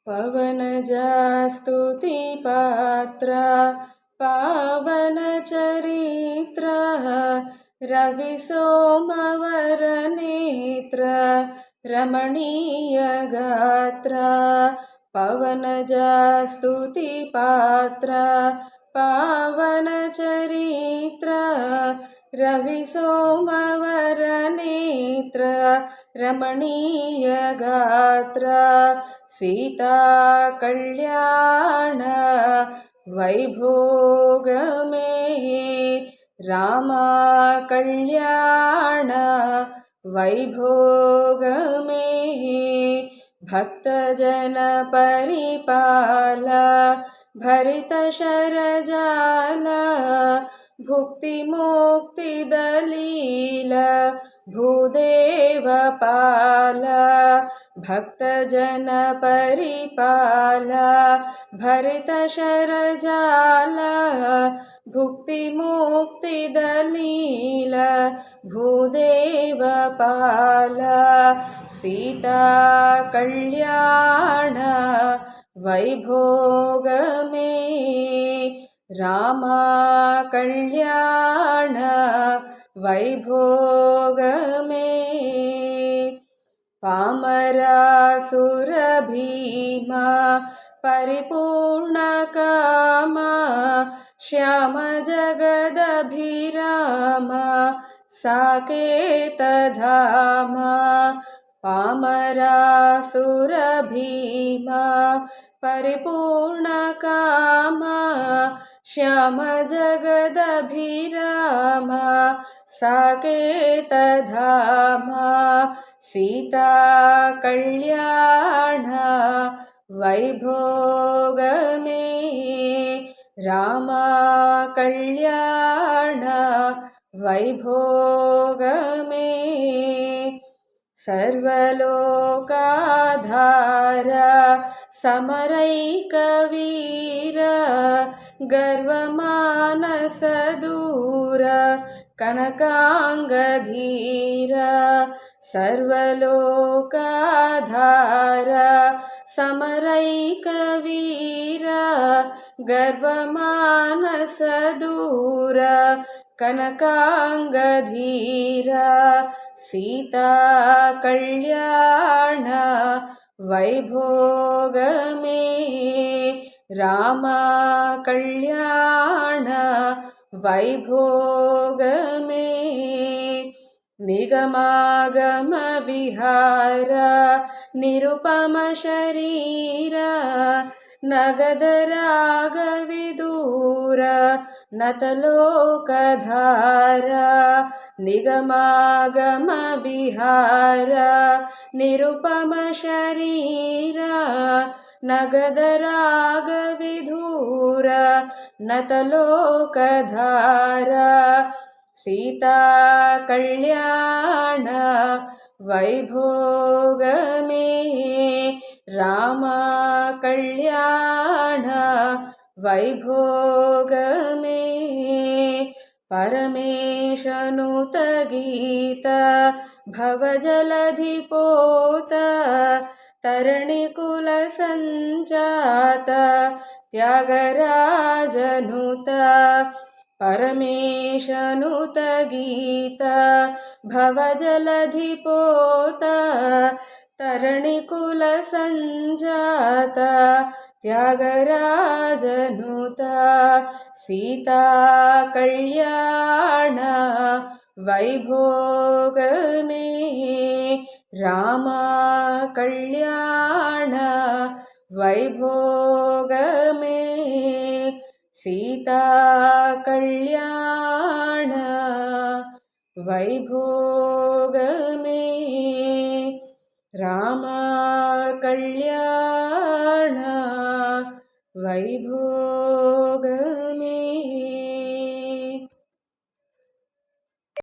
पवनजा स्तुतिपात्र पावनचरित्र रविसोमवरनेत्र रमणीयगात्र पवनजा स्तुतिपात्र पावनचरित्र रविसोमवरनेत्र रमणीयगात्र सीताकल्याण वैभोगमे Ramkalyan वैभोगमे भक्तजनपरिपाल भरितशरजाल भुक्तिमुक्तिदलील भूदेवपाल भक्तजनपरिपाल भरितशरजाल भुक्तिमुक्तिदलील भूदेवपाल सीताकल्याण वैभोगमे Ramkalyan वैभोगमे पामरासुरभीमा परिपूर्णकामा श्यामजगदभिरामा साकेतधामा पामरासुरभीमा परिपूर्णकामा श्यामजगदभिरामा साकेतधामा सीताकल्याण वैभोगमे Ramkalyan वैभोगमे सर्वलोकाधार समरैकवीर गर्वमानसदूर कनकाङ्गधीर सर्वलोकाधार समरैकवीर गर्वमानसदूर कनकाङ्गधीर सीताकल्याण वैभोगमे Ramkalyan वैभोगमे निगमागमविहार निरुपमशरीर नगदरागविदूर नतलोकधार निगमागमविहार निरुपमशरीर नगदरागविधूर नतलोकधार सीताकल्याण वैभोगमे Ramkalyan वैभोगमे परमेशनुतगीत भवजलधिपोत तरणिकुलसञ्जात त्यागराजनुत परमेशनुतगीत भवजलधिपोत तरणिकुलसञ्जात त्यागराजनुत सीताकल्याण वैभोगमे Ramkalyan वैभोगमे सीताकल्याण वैभोगमे Ramkalyan वैभोगमे।